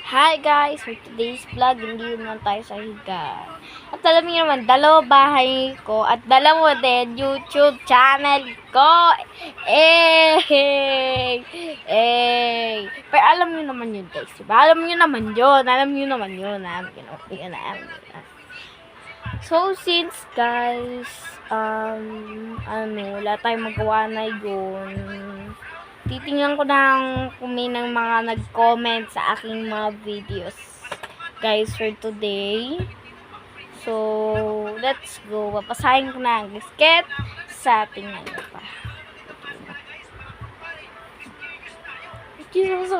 Hi guys! For today's vlog, hindi naman tayo sa higa. At alam niyo naman, dalawa bahay ko at dalawa din YouTube channel ko. Pero alam niyo naman yun guys, diba? Alam niyo naman yun. So since guys, wala tayong magawa na yun. Titingnan ko ng kung may ng mga nag-comment sa aking mga videos guys for today. So, let's go. Papasahin ko na ang bisket sa tingnan nyo pa. Jesus,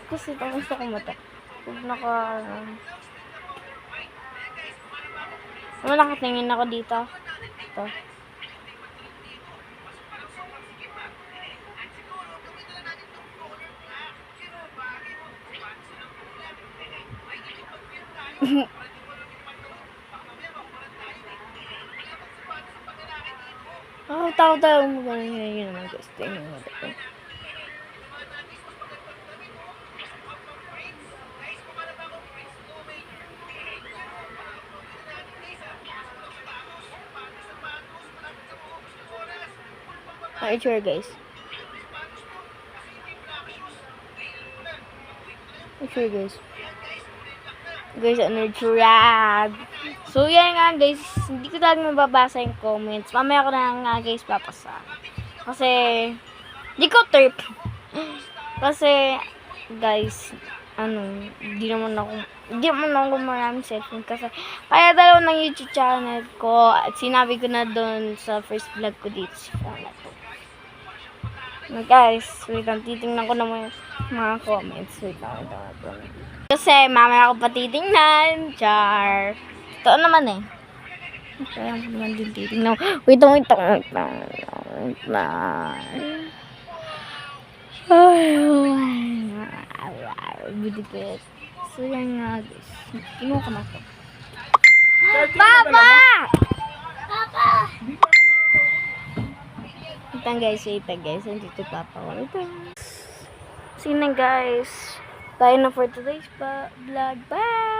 kasi tapos ako mata. Huwag nakatingin ako dito. Ito. Tayo mo ba yun naman guys. Tingnan mo dito. Sure guys. Sure guys. Guys, itsura. So, yan nga guys. Hindi ko talaga mababasa yung comments. Mamaya ko na nga guys papasa. Kasi, di ko trip. Kasi, guys, hindi naman ako maraming cellphone. Kasi, kaya dalawa ng YouTube channel ko. At sinabi ko na doon sa first vlog ko dito sa channel ko. Guys, wait lang. Titingnan ko naman yung mga comments. Wait lang. Kasi, mamaya ako pa titingnan. Char. Ito naman eh. Kaya ako naman din titingnan. Wait lang. Bidikit. So, yan nga guys. Kinuha ko na ito. Papa! Papa! Wait lang guys. Nandito papa. Wait lang. Sige na guys. Bye na for today's vlog. Bye!